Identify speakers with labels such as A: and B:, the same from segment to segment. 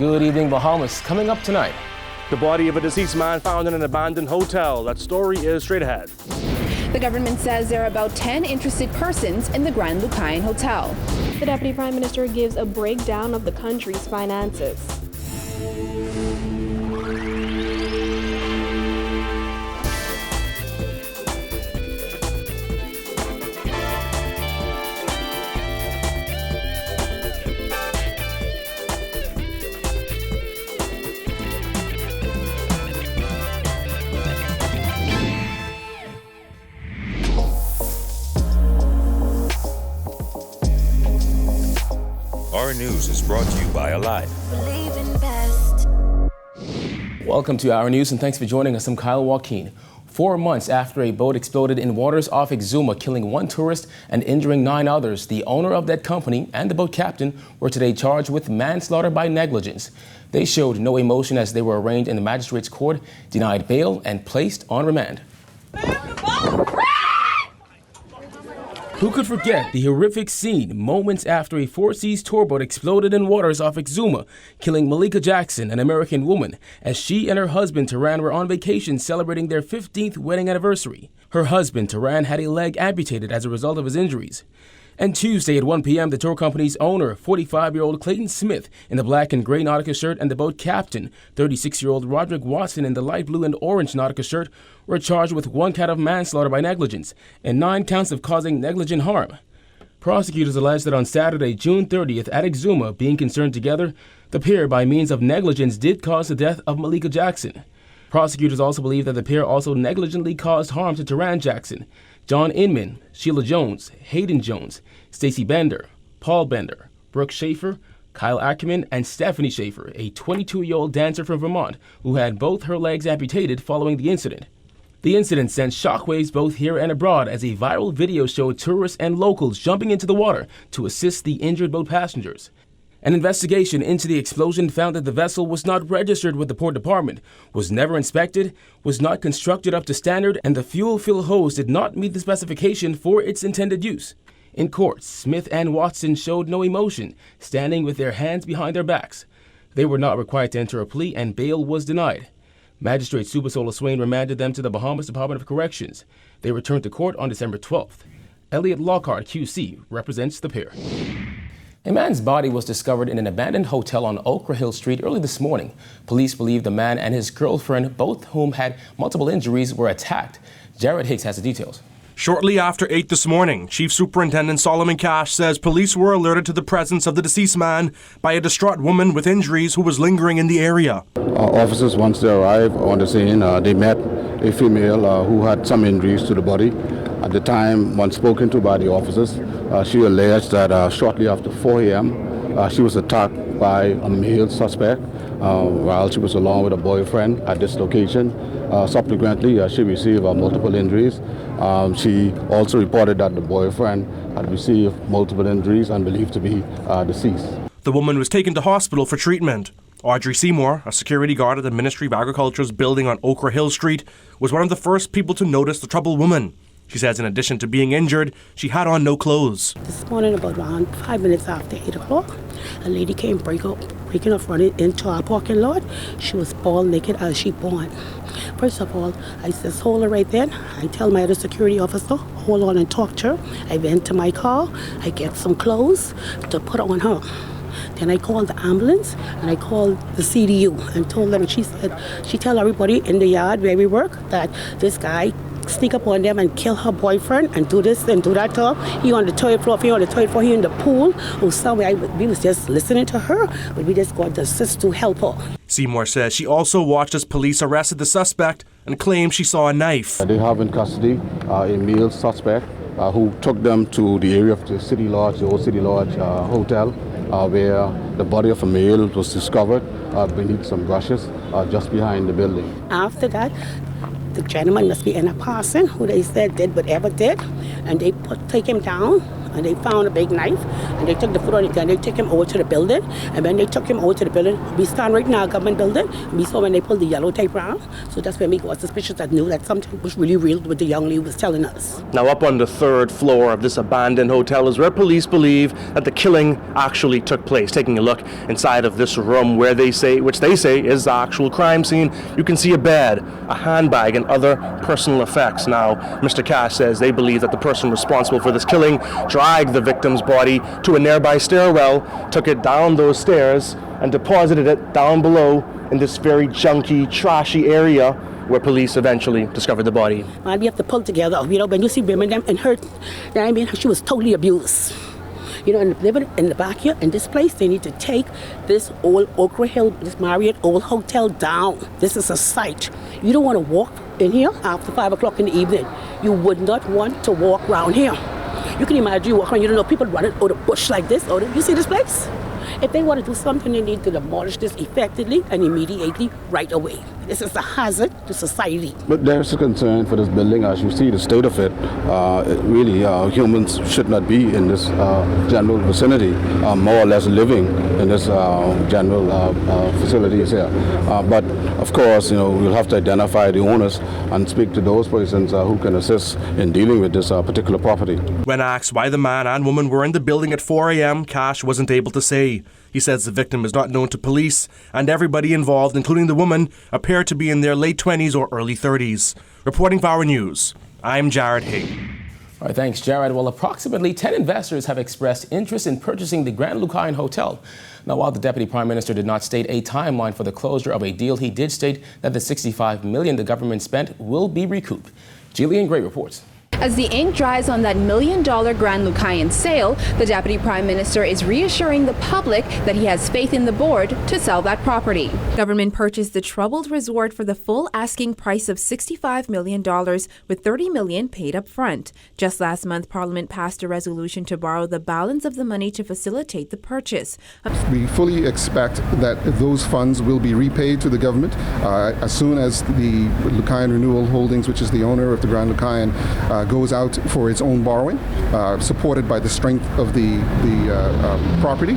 A: Good evening, Bahamas. Coming up tonight.
B: The body of a deceased man found in an abandoned hotel. That story is straight ahead.
C: The government says there are about 10 interested persons in the Grand Lucayan Hotel.
D: The Deputy Prime Minister gives a breakdown of the country's finances.
E: Our news is brought to you by Alive.
A: Welcome to Our News and thanks for joining us. I'm Kyle Joaquin. 4 months after a boat exploded in waters off Exuma, killing 1 tourist and injuring 9 others, the owner of that company and the boat captain were today charged with manslaughter by negligence. They showed no emotion as they were arraigned in the magistrate's court, denied bail, and placed on remand. Who could forget the horrific scene moments after a Four Seas tour boat exploded in waters off Exuma, killing Malika Jackson, an American woman, as she and her husband Taran were on vacation celebrating their 15th wedding anniversary. Her husband Taran had a leg amputated as a result of his injuries. And Tuesday at 1 p.m., the tour company's owner, 45-year-old Clayton Smith in the black and gray Nautica shirt, and the boat captain, 36-year-old Roderick Watson in the light blue and orange Nautica shirt, were charged with 1 count of manslaughter by negligence and 9 counts of causing negligent harm. Prosecutors alleged that on Saturday, June 30th, at Exuma, being concerned together, the pair, by means of negligence, did cause the death of Malika Jackson. Prosecutors also believe that the pair also negligently caused harm to Taran Jackson, John Inman, Sheila Jones, Hayden Jones, Stacy Bender, Paul Bender, Brooke Schaefer, Kyle Ackerman, and Stephanie Schaefer, a 22-year-old dancer from Vermont who had both her legs amputated following the incident. The incident sent shockwaves both here and abroad as a viral video showed tourists and locals jumping into the water to assist the injured boat passengers. An investigation into the explosion found that the vessel was not registered with the Port Department, was never inspected, was not constructed up to standard, and the fuel fill hose did not meet the specification for its intended use. In court, Smith and Watson showed no emotion, standing with their hands behind their backs. They were not required to enter a plea, and bail was denied. Magistrate Subasola Swain remanded them to the Bahamas Department of Corrections. They returned to court on December 12th. Elliot Lockhart, QC, represents the pair. A man's body was discovered in an abandoned hotel on Okra Hill Street early this morning. Police believe the man and his girlfriend, both whom had multiple injuries, were attacked. Jared Hicks has the details.
B: Shortly after 8 this morning, Chief Superintendent Solomon Cash says police were alerted to the presence of the deceased man by a distraught woman with injuries who was lingering in the area.
F: Officers, once they arrived on the scene, they met a female who had some injuries to the body. At the time, when spoken to by the officers, she alleged that shortly after 4 a.m., she was attacked by a male suspect while she was along with a boyfriend at this location. Subsequently, she received multiple injuries. She also reported that the boyfriend had received multiple injuries and believed to be deceased.
B: The woman was taken to hospital for treatment. Audrey Seymour, a security guard at the Ministry of Agriculture's building on Okra Hill Street, was one of the first people to notice the troubled woman. She says in addition to being injured, she had on no clothes.
G: This morning, about around 5 minutes after 8 o'clock, a lady came breaking up running into our parking lot. She was all naked as she born. First of all, I says, hold her right there. I tell my other security officer, hold on and talk to her. I went to my car. I get some clothes to put on her. Then I called the ambulance and I called the CDU and told them, she said, she tell everybody in the yard where we work that this guy sneak up on them and kill her boyfriend and do this and do that to her. He on the toilet floor, he on the toilet floor, he in the pool or somewhere. We was just listening to her, but we just got to assist to help her.
B: Seymour says she also watched as police arrested the suspect and claimed she saw a knife.
F: They have in custody a male suspect who took them to the area of the City Lodge, the old City Lodge hotel, where the body of a male was discovered beneath some brushes just behind the building.
G: After that, the gentleman must be in a person who they said did whatever did, and they take him down and they found a big knife, and they took the foot on it, and they took him over to the building. And when they took him over to the building, we stand right now, government building, and we saw when they pulled the yellow tape around. So that's when we got suspicious that knew that something was really real what the young lady was telling us.
B: Now, up on the third floor of this abandoned hotel is where police believe that the killing actually took place. Taking a look inside of this room where which they say is the actual crime scene, you can see a bed, a handbag, and other personal effects. Now, Mr. Cash says they believe that the person responsible for this killing dragged the victim's body to a nearby stairwell, took it down those stairs, and deposited it down below in this very junky, trashy area where police eventually discovered the body.
G: Man, we have to pull together. You know, when you see women and her, I mean, she was totally abused. You know, and living in the back here, in this place, they need to take this old Okra Hill, this Marriott old hotel down. This is a site. You don't want to walk in here after 5 o'clock in the evening. You would not want to walk around here. You can imagine you walk around, you don't know people running out of the bush like this. You see this place? If they want to do something, they need to demolish this effectively and immediately right away. This is a hazard to society.
F: But there's a concern for this building. As you see the state of it, really humans should not be in this general vicinity, more or less living in this general facilities here. But of course, you know, we'll have to identify the owners and speak to those persons who can assist in dealing with this particular property.
B: When asked why the man and woman were in the building at 4 a.m., Cash wasn't able to say. He says the victim is not known to police, and everybody involved, including the woman, appear to be in their late 20s or early 30s. Reporting for Our News, I'm Jared Hay.
A: All right, thanks, Jared. Well, approximately 10 investors have expressed interest in purchasing the Grand Lucayan Hotel. Now, while the Deputy Prime Minister did not state a timeline for the closure of a deal, he did state that the $65 million the government spent will be recouped. Jillian Gray reports.
C: As the ink dries on that $1 million Grand Lucayan sale, the Deputy Prime Minister is reassuring the public that he has faith in the board to sell that property.
H: Government purchased the troubled resort for the full asking price of $65 million, with $30 million paid up front. Just last month, Parliament passed a resolution to borrow the balance of the money to facilitate the purchase.
I: We fully expect that those funds will be repaid to the government as soon as the Lucayan Renewal Holdings, which is the owner of the Grand Lucayan, goes out for its own borrowing, supported by the strength of the property.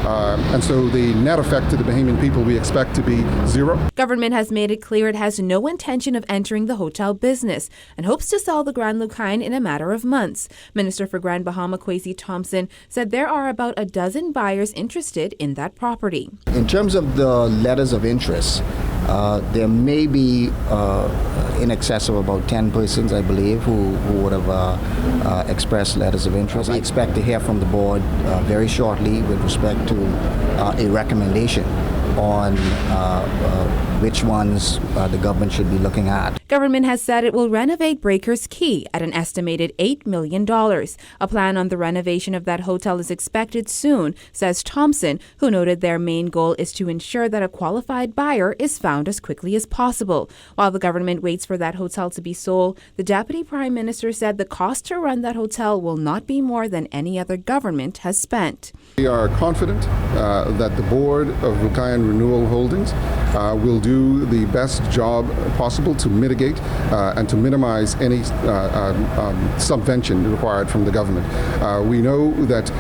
I: And so the net effect to the Bahamian people we expect to be zero.
H: Government has made it clear it has no intention of entering the hotel business and hopes to sell the Grand Lucayan in a matter of months. Minister for Grand Bahama Kwesi Thompson said there are about a dozen buyers interested in that property.
J: In terms of the letters of interest, there may be in excess of about 10 persons, I believe, who would have expressed letters of interest. I expect to hear from the board very shortly with respect to a recommendation on which ones the government should be looking at.
H: Government has said it will renovate Breakers Key at an estimated $8 million. A plan on the renovation of that hotel is expected soon, says Thompson, who noted their main goal is to ensure that a qualified buyer is found as quickly as possible. While the government waits for that hotel to be sold, the Deputy Prime Minister said the cost to run that hotel will not be more than any other government has spent.
I: We are confident that the board of Lucayan Renewal Holdings will do the best job possible to mitigate and to minimize any subvention required from the government. We know that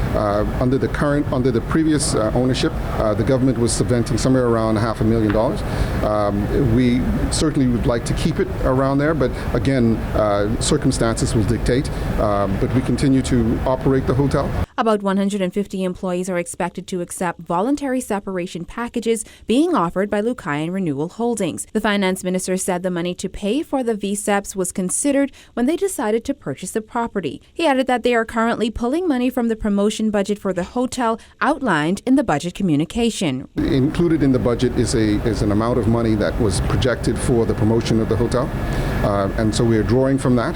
I: under the previous ownership, the government was subventing somewhere around $500,000. We certainly would like to keep it around there, but again, circumstances will dictate. But we continue to operate the hotel.
H: About 150 employees are expected to accept voluntary separation packages being offered by Lucayan Renewal Holdings. The finance minister said the money to pay for the VSEPs was considered when they decided to purchase the property. He added that they are currently pulling money from the promotion budget for the hotel outlined in the budget communication.
I: Included in the budget is an amount of money that was projected for the promotion of the hotel. And so we are drawing from that,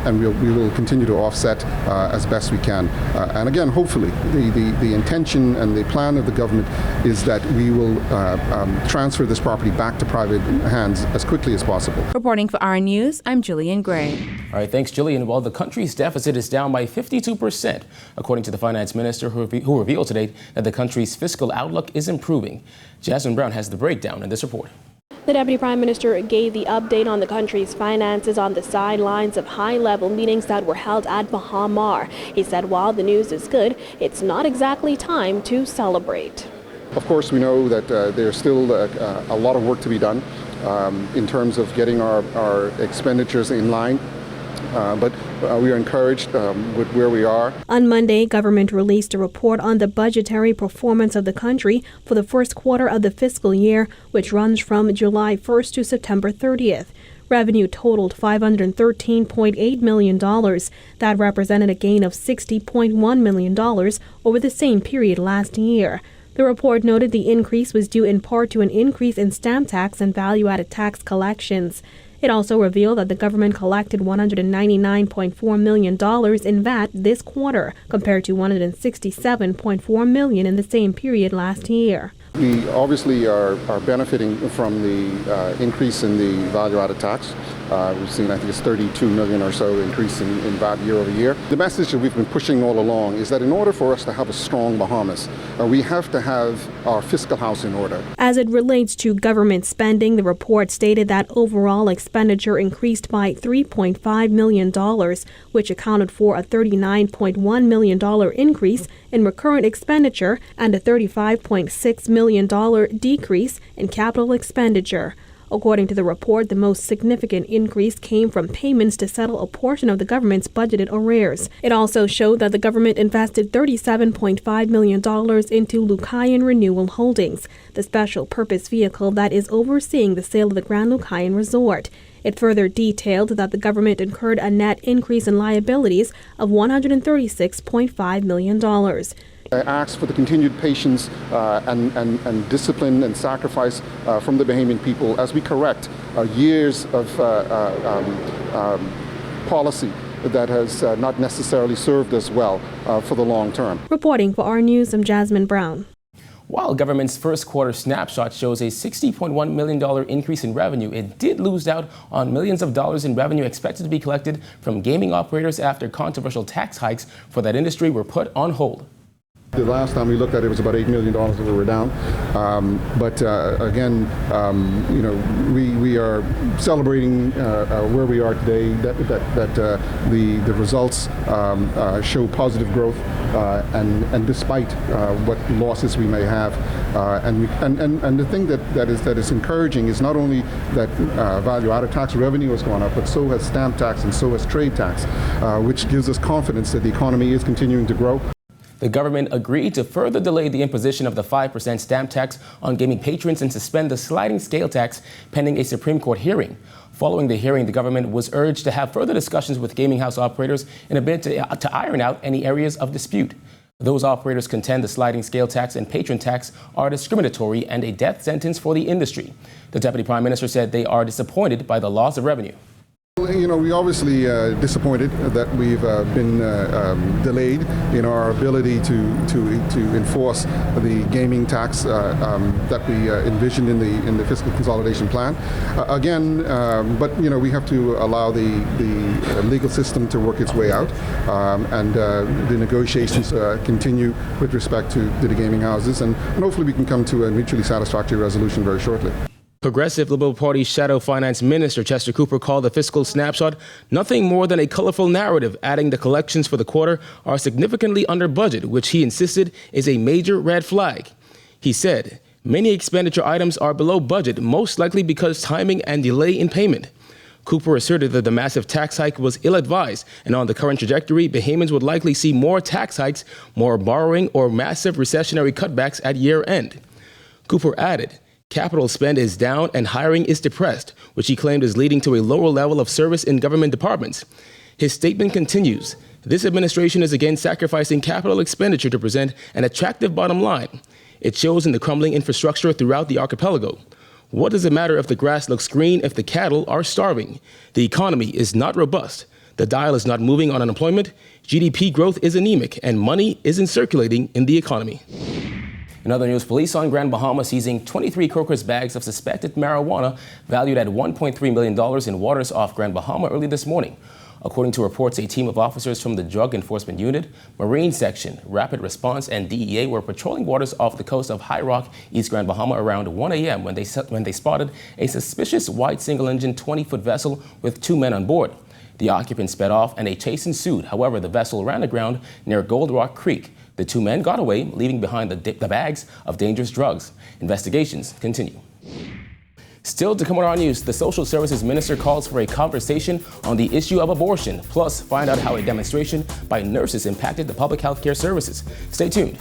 I: and we will continue to offset as best we can. And again, hopefully, the intention and the plan of the government is that we will transfer this property back to private hands as quickly as possible.
H: Reporting for Our News, I'm Jillian Gray.
A: All right, thanks, Jillian. Well, the country's deficit is down by 52%, according to the finance minister, who revealed today that the country's fiscal outlook is improving. Jasmine Brown has the breakdown in this report.
D: The Deputy Prime Minister gave the update on the country's finances on the sidelines of high-level meetings that were held at Bahamar. He said while the news is good, it's not exactly time to celebrate.
I: Of course, we know that there's still a lot of work to be done in terms of getting our expenditures in line. But we are encouraged with where we are.
D: On Monday, government released a report on the budgetary performance of the country for the first quarter of the fiscal year, which runs from July 1st to September 30th. Revenue totaled $513.8 million. That represented a gain of $60.1 million over the same period last year. The report noted the increase was due in part to an increase in stamp tax and value-added tax collections. It also revealed that the government collected $199.4 million in VAT this quarter, compared to $167.4 million in the same period last year.
I: We obviously are benefiting from the increase in the value-added tax. We've seen, I think it's 32 million or so increase in VAT year over year. The message that we've been pushing all along is that in order for us to have a strong Bahamas, we have to have our fiscal house in order.
D: As it relates to government spending, the report stated that overall expenditure increased by $3.5 million, which accounted for a $39.1 million increase in recurrent expenditure and a $35.6 million decrease in capital expenditure. According to the report, the most significant increase came from payments to settle a portion of the government's budgeted arrears. It also showed that the government invested $37.5 million into Lucayan Renewal Holdings, the special purpose vehicle that is overseeing the sale of the Grand Lucayan Resort. It further detailed that the government incurred a net increase in liabilities of $136.5 million.
I: I ask for the continued patience and discipline and sacrifice from the Bahamian people as we correct years of policy that has not necessarily served us well for the long term.
D: Reporting for our News, I'm Jasmine Brown.
A: While government's first quarter snapshot shows a $60.1 million increase in revenue, it did lose out on millions of dollars in revenue expected to be collected from gaming operators after controversial tax hikes for that industry were put on hold.
I: The last time we looked at it was about $8 million that we were down. But again, you know, we are celebrating where we are today, that the results show positive growth, and despite what losses we may have. And the thing that is encouraging is not only that value-added tax revenue has gone up, but so has stamp tax and so has trade tax, which gives us confidence that the economy is continuing to grow.
A: The government agreed to further delay the imposition of the 5% stamp tax on gaming patrons and suspend the sliding scale tax pending a Supreme Court hearing. Following the hearing, the government was urged to have further discussions with gaming house operators in a bid to iron out any areas of dispute. Those operators contend the sliding scale tax and patron tax are discriminatory and a death sentence for the industry. The Deputy Prime Minister said they are disappointed by the loss of revenue.
I: You know, we obviously disappointed that we've been delayed in our ability to enforce the gaming tax that we envisioned in the fiscal consolidation plan. But you know, we have to allow the legal system to work its way out, and the negotiations continue with respect to the gaming houses, and hopefully we can come to a mutually satisfactory resolution very shortly.
A: Progressive Liberal Party Shadow Finance Minister Chester Cooper called the fiscal snapshot nothing more than a colorful narrative, adding the collections for the quarter are significantly under budget, which he insisted is a major red flag. He said, many expenditure items are below budget, most likely because timing and delay in payment. Cooper asserted that the massive tax hike was ill-advised, and on the current trajectory, Bahamians would likely see more tax hikes, more borrowing, or massive recessionary cutbacks at year end. Cooper added, capital spend is down and hiring is depressed, which he claimed is leading to a lower level of service in government departments. His statement continues, this administration is again sacrificing capital expenditure to present an attractive bottom line. It shows in the crumbling infrastructure throughout the archipelago. What does it matter if the grass looks green if the cattle are starving? The economy is not robust. The dial is not moving on unemployment. GDP growth is anemic and money isn't circulating in the economy. In other news, police on Grand Bahama seizing 23 Crocus bags of suspected marijuana valued at $1.3 million in waters off Grand Bahama early this morning. According to reports, a team of officers from the Drug Enforcement Unit, Marine Section, Rapid Response, and DEA were patrolling waters off the coast of High Rock, East Grand Bahama around 1 a.m. when they spotted a suspicious white single-engine 20-foot vessel with 2 men on board. The occupants sped off and a chase ensued. However, the vessel ran aground near Gold Rock Creek. The 2 men got away, leaving behind the bags of dangerous drugs. Investigations continue. Still to come on our news, the Social Services Minister calls for a conversation on the issue of abortion. Plus, find out how a demonstration by nurses impacted the public health care services. Stay tuned.